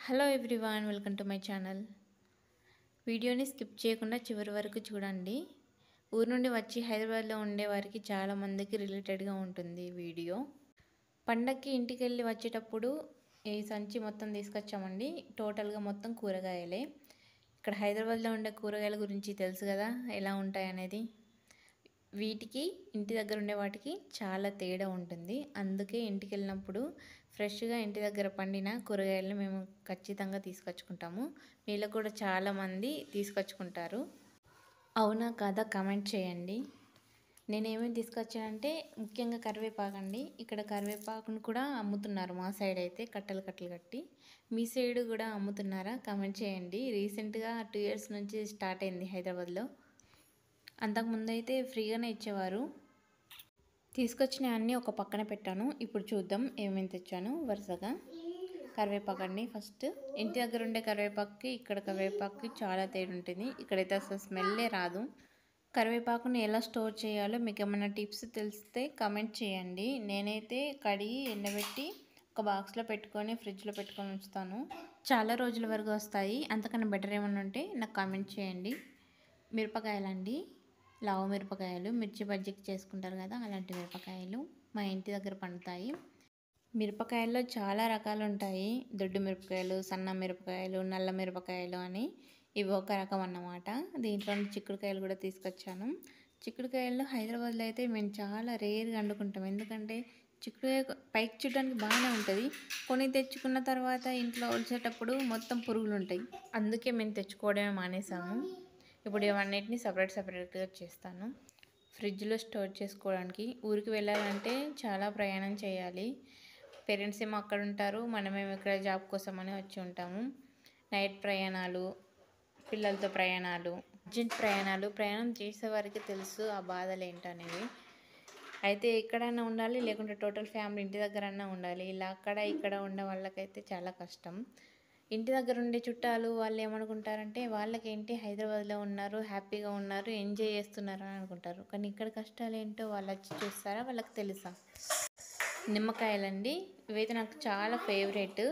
Hello everyone, welcome to my channel. వీడియోని skip చేయకుండా చివరి వరకు చూడండి. ఊరు నుండి వచ్చి హైదరాబాద్లో ఉండే వారికి చాలామందికి రిలేటెడ్గా ఉంటుంది ఈ వీడియో. పండక్కి ఇంటికి వెళ్ళి వచ్చేటప్పుడు ఈ సంచి మొత్తం తీసుకొచ్చామండి. టోటల్గా మొత్తం కూరగాయలే. ఇక్కడ హైదరాబాద్లో ఉండే కూరగాయల గురించి తెలుసు కదా, ఎలా ఉంటాయి అనేది. వీటికి ఇంటి దగ్గర ఉండే వాటికి చాలా తేడా ఉంటుంది. అందుకే ఇంటికి వెళ్ళినప్పుడు ఫ్రెష్గా ఇంటి దగ్గర పండిన కూరగాయలను మేము ఖచ్చితంగా తీసుకొచ్చుకుంటాము. మీలో కూడా చాలామంది తీసుకొచ్చుకుంటారు. అవునా కాదా కామెంట్ చేయండి. నేనేమేమి తీసుకొచ్చానంటే ముఖ్యంగా కరివేపాకు అండి. ఇక్కడ కరివేపాకును కూడా అమ్ముతున్నారు. మా సైడ్ అయితే కట్టలు కట్టలు కట్టి. మీ సైడ్ కూడా అమ్ముతున్నారా? కామెంట్ చేయండి. రీసెంట్గా 2 years నుంచి స్టార్ట్ అయింది హైదరాబాద్లో. అంతకుముందు అయితే ఫ్రీగానే ఇచ్చేవారు. తీసుకొచ్చిన అన్నీ ఒక పక్కన పెట్టాను. ఇప్పుడు చూద్దాం ఏమేమి తెచ్చాను వరుసగా. కరివేపాకు అండి. ఫస్ట్ ఇంటి దగ్గర ఉండే కరివేపాకుకి ఇక్కడ కరివేపాకుకి చాలా తేడా ఉంటుంది. ఇక్కడైతే అసలు స్మెల్లే రాదు. కరివేపాకుని ఎలా స్టోర్ చేయాలో మీకు ఏమైనా టిప్స్ తెలిస్తే కామెంట్ చేయండి. నేనైతే కడిగి ఎండబెట్టి ఒక బాక్స్లో పెట్టుకొని ఫ్రిడ్జ్లో పెట్టుకొని ఉంచుతాను. చాలా రోజుల వరకు వస్తాయి. అంతకన్నా బెటర్ ఏమైనా ఉంటే నాకు కామెంట్ చేయండి. మిరపకాయలండి, లావు మిరపకాయలు, మిర్చి బజ్జీకి చేసుకుంటారు కదా, అలాంటి మిరపకాయలు మా ఇంటి దగ్గర పండుతాయి. మిరపకాయల్లో చాలా రకాలు ఉంటాయి. దొడ్డు మిరపకాయలు, సన్న మిరపకాయలు, నల్ల మిరపకాయలు అని. ఇవి ఒక రకం అన్నమాట. దీంట్లో చిక్కుడుకాయలు కూడా తీసుకొచ్చాను. చిక్కుడుకాయల్లో హైదరాబాద్లో అయితే మేము చాలా రేర్గా వండుకుంటాం. ఎందుకంటే చిక్కుడుకాయ పైకి చూడడానికి బాగానే ఉంటుంది. కొన్ని తెచ్చుకున్న తర్వాత ఇంట్లో ఒలిచేటప్పుడు మొత్తం పురుగులు ఉంటాయి. అందుకే మేము తెచ్చుకోవడమే మానేసాము. ఇప్పుడు ఇవన్నిటిని సపరేట్గా చేస్తాను. ఫ్రిడ్జ్లో స్టోర్ చేసుకోవడానికి. ఊరికి వెళ్ళాలంటే చాలా ప్రయాణం చేయాలి. పేరెంట్స్ ఏమో అక్కడ ఉంటారు, మనమేమో ఇక్కడ జాబ్ కోసమని వచ్చి ఉంటాము. నైట్ ప్రయాణాలు, పిల్లలతో ప్రయాణాలు, అర్జెంట్ ప్రయాణం చేసేవారికి తెలుసు ఆ బాధలు ఏంటనేవి. అయితే ఎక్కడైనా ఉండాలి, లేకుంటే టోటల్ ఫ్యామిలీ ఇంటి దగ్గరన్నా ఉండాలి. ఇలా అక్కడ ఇక్కడ ఉండే వాళ్ళకైతే చాలా కష్టం. ఇంటి దగ్గర ఉండే చుట్టాలు వాళ్ళు ఏమనుకుంటారంటే వాళ్ళకేంటి హైదరాబాద్లో ఉన్నారు, హ్యాపీగా ఉన్నారు, ఎంజాయ్ చేస్తున్నారు అని అనుకుంటారు. కానీ ఇక్కడ కష్టాలు ఏంటో వాళ్ళు వచ్చి చూస్తారా, వాళ్ళకి తెలుసా? నిమ్మకాయలండి. ఇవైతే నాకు చాలా ఫేవరెట్.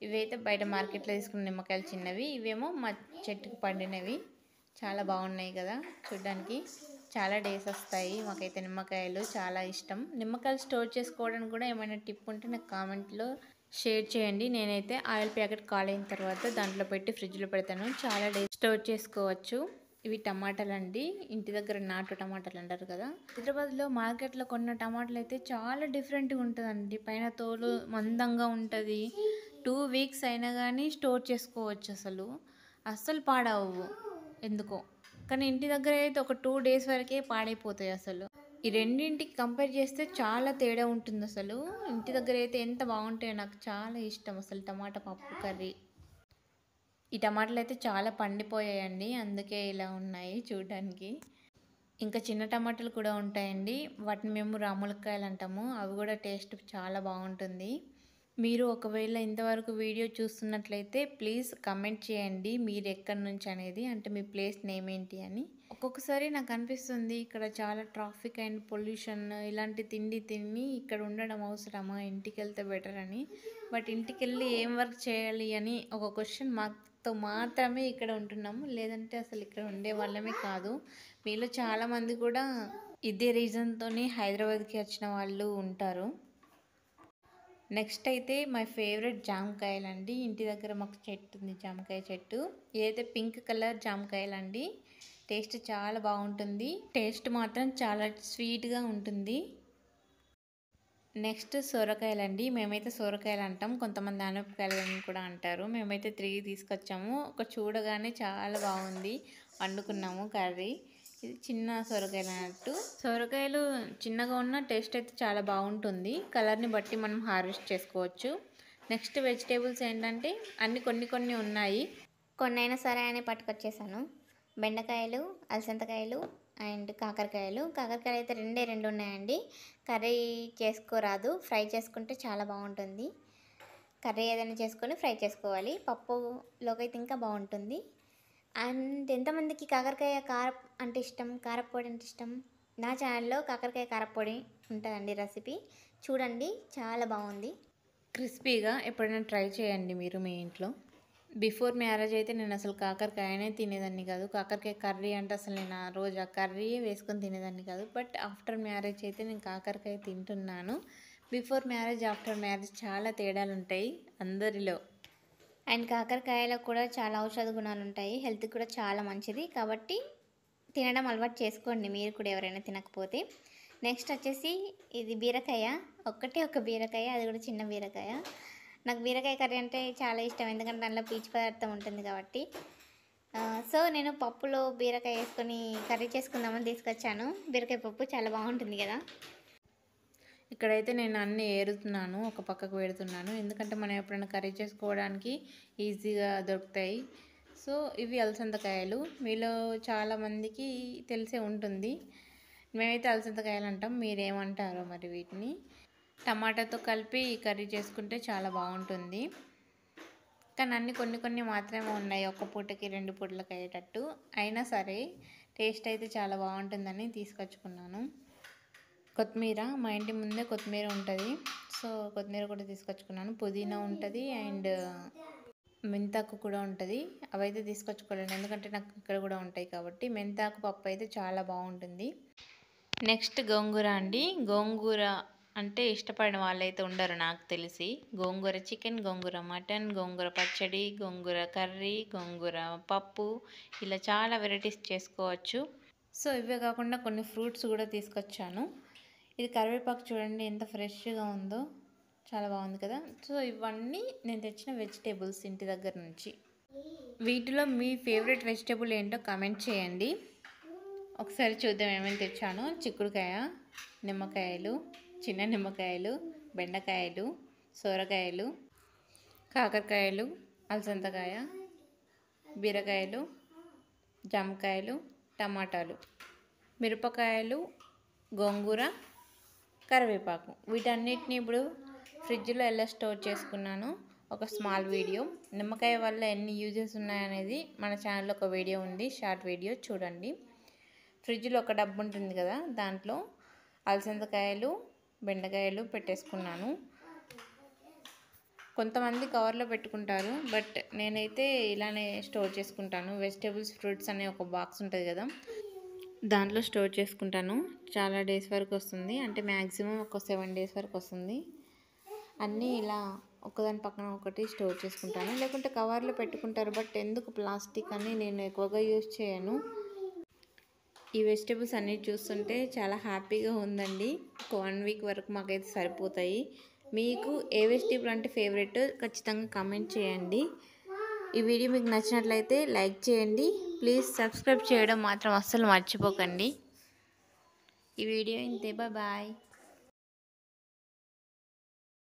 ఇవైతే బయట మార్కెట్లో తీసుకున్న నిమ్మకాయలు చిన్నవి. ఇవేమో మా చెట్టుకు పండినవి. చాలా బాగున్నాయి కదా చూడ్డానికి. చాలా డేస్ వస్తాయి. మాకైతే నిమ్మకాయలు చాలా ఇష్టం. నిమ్మకాయలు స్టోర్ చేసుకోవడానికి కూడా ఏమైనా టిప్ ఉంటే నాకు కామెంట్లో షేర్ చేయండి. నేనైతే ఆయిల్ ప్యాకెట్ కాలైన తర్వాత దాంట్లో పెట్టి ఫ్రిడ్జ్లో పెడతాను. చాలా డేస్ స్టోర్ చేసుకోవచ్చు. ఇవి టమాటాలు అండి. ఇంటి దగ్గర నాటు టమాటాలు అంటారు కదా. హైదరాబాద్లో మార్కెట్లో కొన్న టమాటాలు అయితే చాలా డిఫరెంట్గా ఉంటుందండి. పైన తోలు మందంగా ఉంటుంది. 2 weeks అయినా కానీ స్టోర్ చేసుకోవచ్చు. అస్సలు పాడవు ఎందుకో. కానీ ఇంటి దగ్గర అయితే ఒక 2 days వరకే పాడైపోతాయి. ఈ రెండింటికి కంపేర్ చేస్తే చాలా తేడా ఉంటుంది. ఇంటి దగ్గర అయితే ఎంత బాగుంటాయో, నాకు చాలా ఇష్టం టమాటా పప్పు కర్రీ. ఈ టమాటాలు అయితే చాలా పండిపోయాయండి, అందుకే ఇలా ఉన్నాయి చూడడానికి. ఇంకా చిన్న టమాటాలు కూడా ఉంటాయండి. వాటిని మేము రాములకాయలు అంటాము. అవి కూడా టేస్ట్ చాలా బాగుంటుంది. మీరు ఒకవేళ ఇంతవరకు వీడియో చూస్తున్నట్లయితే ప్లీజ్ కమెంట్ చేయండి మీరు ఎక్కడి నుంచి అనేది, అంటే మీ ప్లేస్ నేమ్ ఏంటి అని. ఒక్కొక్కసారి నాకు అనిపిస్తుంది ఇక్కడ చాలా ట్రాఫిక్ అండ్ పొల్యూషన్ ఇలాంటి తిండి తిని ఇక్కడ ఉండడం అవసరమా, ఇంటికి వెళ్తే బెటర్ అని. బట్ ఇంటికి వెళ్ళి ఏం వర్క్ చేయాలి అని ఒక క్వశ్చన్ మాతో మాత్రమే ఇక్కడ ఉంటున్నాము. లేదంటే అసలు ఇక్కడ ఉండే వాళ్ళమే కాదు. మీలో చాలామంది కూడా ఇదే రీజన్తో హైదరాబాద్కి వచ్చిన వాళ్ళు ఉంటారు. నెక్స్ట్ అయితే మై ఫేవరెట్ జామకాయలండి. ఇంటి దగ్గర మాకు చెట్టు ఉంది, జామకాయ చెట్టు. ఇదైతే పింక్ కలర్ జామకాయలండి. టేస్ట్ చాలా బాగుంటుంది. టేస్ట్ మాత్రం చాలా స్వీట్గా ఉంటుంది. నెక్స్ట్ సొరకాయలండి. మేమైతే సొరకాయలు అంటాం, కొంతమంది ఆనపకాయలు అని కూడా అంటారు. మేమైతే 3 తీసుకొచ్చాము. ఒక చూడగానే చాలా బాగుంది, వండుకున్నాము కర్రీ. ఇది చిన్న సొరకాయలు అన్నట్టు. సొరకాయలు చిన్నగా ఉన్న టేస్ట్ అయితే చాలా బాగుంటుంది. కలర్ని బట్టి మనం హార్వెస్ట్ చేసుకోవచ్చు. నెక్స్ట్ వెజిటేబుల్స్ ఏంటంటే అన్ని కొన్ని ఉన్నాయి. కొన్ని అయినా సరే అని పట్టుకొచ్చేసాను. బెండకాయలు, అలసందకాయలు అండ్ కాకరకాయలు అయితే రెండు ఉన్నాయండి. కర్రీ చేసుకోరాదు, ఫ్రై చేసుకుంటే చాలా బాగుంటుంది. కర్రీ ఏదైనా చేసుకొని ఫ్రై చేసుకోవాలి. పప్పులోకి అయితే ఇంకా బాగుంటుంది. అండ్ ఎంతమందికి కాకరకాయ కారం అంటే ఇష్టం, కారపొడి అంటే ఇష్టం? నా ఛానల్లో కాకరకాయ కారపొడి ఉంటుందండి రెసిపీ, చూడండి చాలా బాగుంది. క్రిస్పీగా ఎప్పుడైనా ట్రై చేయండి మీరు మీ ఇంట్లో. బిఫోర్ మ్యారేజ్ అయితే నేను అసలు కాకరకాయనే తినేదాన్ని కాదు. కాకరకాయ కర్రీ అంటే అసలు నేను ఆ రోజు ఆ కర్రీయే వేసుకొని తినేదాన్ని కాదు. బట్ ఆఫ్టర్ మ్యారేజ్ అయితే నేను కాకరకాయ తింటున్నాను. బిఫోర్ మ్యారేజ్, ఆఫ్టర్ మ్యారేజ్ చాలా తేడాలు ఉంటాయి అందరిలో. అండ్ కాకరకాయలో కూడా చాలా ఔషధ గుణాలు ఉంటాయి, హెల్త్కి కూడా చాలా మంచిది. కాబట్టి తినడం అలవాటు చేసుకోండి మీరు కూడా ఎవరైనా తినకపోతే. నెక్స్ట్ వచ్చేసి ఇది బీరకాయ, ఒక్కటే ఒక బీరకాయ, అది కూడా చిన్న బీరకాయ. నాకు బీరకాయ కర్రీ అంటే చాలా ఇష్టం, ఎందుకంటే దాంట్లో పీచు పదార్థం ఉంటుంది కాబట్టి. సో నేను పప్పులో బీరకాయ వేసుకొని కర్రీ చేసుకుందామని తీసుకొచ్చాను. బీరకాయ పప్పు చాలా బాగుంటుంది కదా. ఇక్కడైతే నేను అన్నీ ఏరుతున్నాను, ఒక పక్కకు పెడుతున్నాను, ఎందుకంటే మనం ఎప్పుడైనా కర్రీ చేసుకోవడానికి ఈజీగా దొరుకుతాయి. సో ఇవి అలసందకాయలు, మీలో చాలామందికి తెలిసే ఉంటుంది. మేమైతే అలసందకాయలు అంటాం, మీరేమంటారో మరి వీటిని. టమాటాతో కలిపి కర్రీ చేసుకుంటే చాలా బాగుంటుంది. కానీ అన్నీ కొన్ని కొన్ని మాత్రమే ఉన్నాయి, ఒక్క పూటకి 2 పూటలకు అయ్యేటట్టు. అయినా సరే టేస్ట్ అయితే చాలా బాగుంటుందని తీసుకొచ్చుకున్నాను. కొత్తిమీర, మా ఇంటి ముందే కొత్తిమీర ఉంటుంది, సో కొత్తిమీర కూడా తీసుకొచ్చుకున్నాను. పుదీనా ఉంటుంది అండ్ మెంతాకు కూడా ఉంటుంది. అవైతే తీసుకొచ్చుకోలేను, ఎందుకంటే నాకు ఇక్కడ కూడా ఉంటాయి కాబట్టి. మెంతాకు పప్పు అయితే చాలా బాగుంటుంది. నెక్స్ట్ గోంగూర అండి. గోంగూర అంటే ఇష్టపడిన వాళ్ళైతే ఉండరు నాకు తెలిసి. గోంగూర చికెన్, గోంగూర మటన్, గోంగూర పచ్చడి, గోంగూర కర్రీ, గోంగూర పప్పు, ఇలా చాలా వెరైటీస్ చేసుకోవచ్చు. సో ఇవే కాకుండా కొన్ని ఫ్రూట్స్ కూడా తీసుకొచ్చాను. ఇది కరివేపాకు చూడండి ఎంత ఫ్రెష్గా ఉందో, చాలా బాగుంది కదా. సో ఇవన్నీ నేను తెచ్చిన వెజిటేబుల్స్ ఇంటి దగ్గర నుంచి. వీటిలో మీ ఫేవరెట్ వెజిటేబుల్ ఏంటో కామెంట్ చేయండి. ఒకసారి చూద్దాం ఏమేమి తెచ్చాను. చిక్కుడుకాయ, నిమ్మకాయలు, చిన్న నిమ్మకాయలు, బెండకాయలు, సొరకాయలు, కాకరకాయలు, అలసందకాయ, బీరకాయలు, జామకాయలు, టమాటాలు, మిరపకాయలు, గోంగూర, కరివేపాకు. వీటన్నిటిని ఇప్పుడు ఫ్రిడ్జ్లో ఎలా స్టోర్ చేసుకున్నాను ఒక స్మాల్ వీడియో. నిమ్మకాయ వల్ల ఎన్ని యూజెస్ ఉన్నాయనేది మన ఛానల్లో ఒక వీడియో ఉంది, షార్ట్ వీడియో చూడండి. ఫ్రిడ్జ్లో ఒక డబ్బు ఉంటుంది కదా, దాంట్లో అలసందకాయలు, బెండకాయలు పెట్టేసుకున్నాను. కొంతమంది కవర్లో పెట్టుకుంటారు, బట్ నేనైతే ఇలానే స్టోర్ చేసుకుంటాను. వెజిటేబుల్స్, ఫ్రూట్స్ అనే ఒక బాక్స్ ఉంటుంది కదా, దాంట్లో స్టోర్ చేసుకుంటాను. చాలా డేస్ వరకు వస్తుంది, అంటే మ్యాక్సిమం ఒక 7 days వరకు వస్తుంది. అన్నీ ఇలా ఒకదాని పక్కన ఒకటి స్టోర్ చేసుకుంటాను, లేకుంటే కవర్లో పెట్టుకుంటారు. బట్ ఎందుకు ప్లాస్టిక్ అని నేను ఎక్కువగా యూజ్ చేయను. ఈ వెజిటేబుల్స్ అన్నీ చూస్తుంటే చాలా హ్యాపీగా ఉందండి. ఒక 1 week వరకు మాకైతే సరిపోతాయి. మీకు ఏ వెజిటేబుల్ అంటే ఫేవరెట్ ఖచ్చితంగా కామెంట్ చేయండి. ఈ వీడియో మీకు నచ్చినట్లయితే లైక్ చేయండి. ప్లీజ్ సబ్స్క్రైబ్ చేయడం మాత్రం అస్సలు మర్చిపోకండి. ఈ వీడియో ఇంతే, బాయ్.